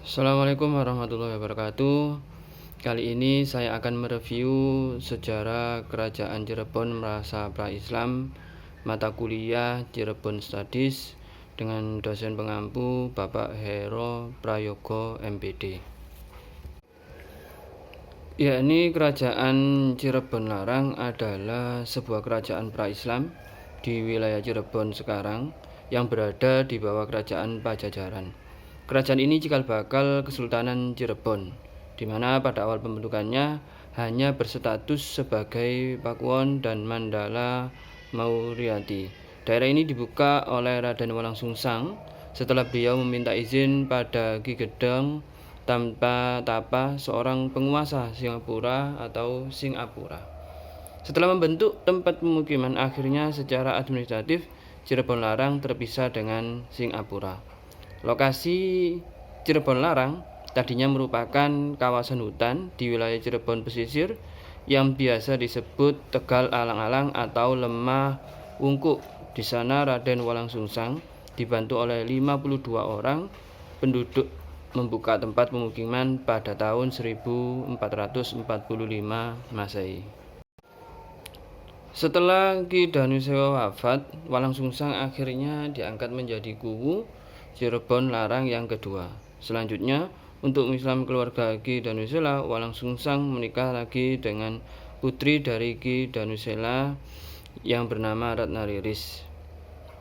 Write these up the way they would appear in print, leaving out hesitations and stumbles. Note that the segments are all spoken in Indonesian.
Assalamualaikum warahmatullahi wabarakatuh. Kali ini saya akan mereview sejarah Kerajaan Cirebon masa pra-Islam, mata kuliah Cirebon Studies dengan dosen pengampu Bapak Hero Prayogo MPD. Yakni Kerajaan Cirebon Larang adalah sebuah kerajaan pra-Islam di wilayah Cirebon sekarang yang berada di bawah Kerajaan Pajajaran. Kerajaan ini cikal bakal Kesultanan Cirebon, di mana pada awal pembentukannya hanya berstatus sebagai Pakuwon dan Mandala Mauriyati. Daerah ini dibuka oleh Raden Walangsungsang setelah beliau meminta izin pada Ki Gedeng Tanpa Tapa, seorang penguasa Singapura atau Singapura. Setelah membentuk tempat pemukiman, akhirnya secara administratif Cirebon Larang terpisah dengan Singapura. Lokasi Cirebon Larang tadinya merupakan kawasan hutan di wilayah Cirebon pesisir yang biasa disebut Tegal Alang-alang atau Lemah Wungkuk. Di sana Raden Walangsungsang dibantu oleh 52 orang penduduk membuka tempat pemukiman pada tahun 1445 Masehi. Setelah Ki Danusewa wafat, Walangsungsang akhirnya diangkat menjadi Kuwu Cirebon Larang yang kedua. Selanjutnya, untuk Islam keluarga Ki Danusela, Walangsungsang menikah lagi dengan putri dari Ki Danusela yang bernama Ratna Riris.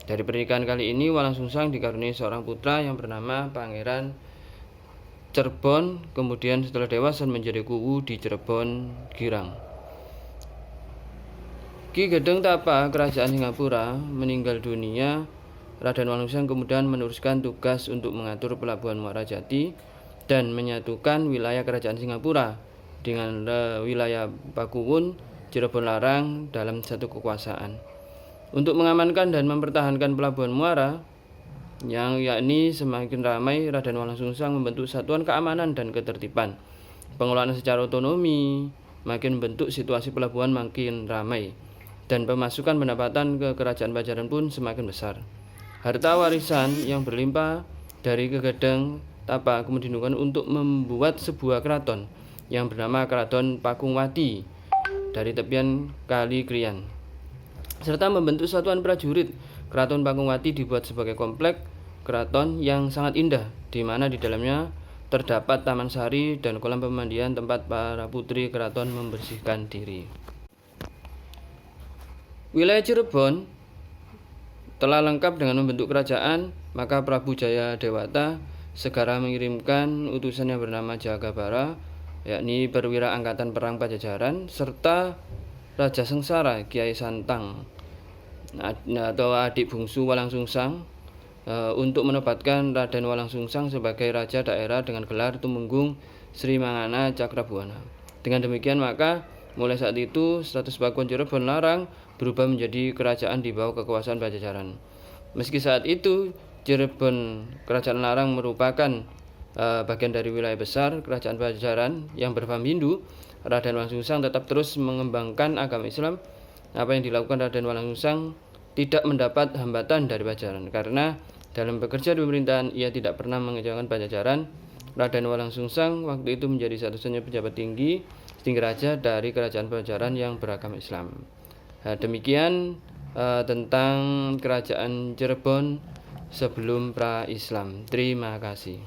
Dari pernikahan kali ini, Walangsungsang dikaruniai seorang putra yang bernama Pangeran Cerbon, kemudian setelah dewasa menjadi Kuwu di Cirebon Girang. Ki Gedeng Tapa, Kerajaan Singapura, meninggal dunia. Raden Walangsungsang kemudian meneruskan tugas untuk mengatur pelabuhan Muara Jati dan menyatukan wilayah Kerajaan Singapura dengan wilayah Pakuwon Cirebon Larang dalam satu kekuasaan. Untuk mengamankan dan mempertahankan pelabuhan Muara yang yakni semakin ramai, Raden Walangsungsang membentuk Satuan Keamanan dan Ketertiban. Pengelolaan secara otonomi makin membentuk situasi pelabuhan makin ramai dan pemasukan pendapatan ke Kerajaan Pajajaran pun semakin besar. Harta warisan yang berlimpah dari Ki Gedeng Tapa kemudian digunakan untuk membuat sebuah keraton yang bernama Keraton Pakungwati dari tepian Kali Krian, serta membentuk satuan prajurit. Keraton Pakungwati dibuat sebagai komplek keraton yang sangat indah, di mana di dalamnya terdapat taman sari dan kolam pemandian tempat para putri keraton membersihkan diri. Wilayah Cirebon telah lengkap dengan membentuk kerajaan, maka Prabu Jaya Dewata segera mengirimkan utusan yang bernama Jagabara, yakni perwira angkatan perang Pajajaran, serta Raja Sengsara Kiai Santang atau adik bungsu Walangsungsang, untuk menempatkan Raden Walangsungsang sebagai raja daerah dengan gelar Tumenggung Sri Mangana Cakrabuana. Dengan demikian maka mulai saat itu status Pakuwon Cirebon Larang berubah menjadi kerajaan di bawah kekuasaan Pajajaran. Meski saat itu Cirebon Kerajaan Larang merupakan bagian dari wilayah besar Kerajaan Pajajaran yang berpaham Hindu, Raden Walangsungsang tetap terus mengembangkan agama Islam. Apa yang dilakukan Raden Walangsungsang tidak mendapat hambatan dari Pajajaran, karena dalam bekerja di pemerintahan ia tidak pernah mengecewakan Pajajaran. Raden Walangsungsang waktu itu menjadi satu-satunya pejabat tinggi raja dari Kerajaan Pajajaran yang beragama Islam. Demikian tentang Kerajaan Cirebon sebelum pra-Islam. Terima kasih.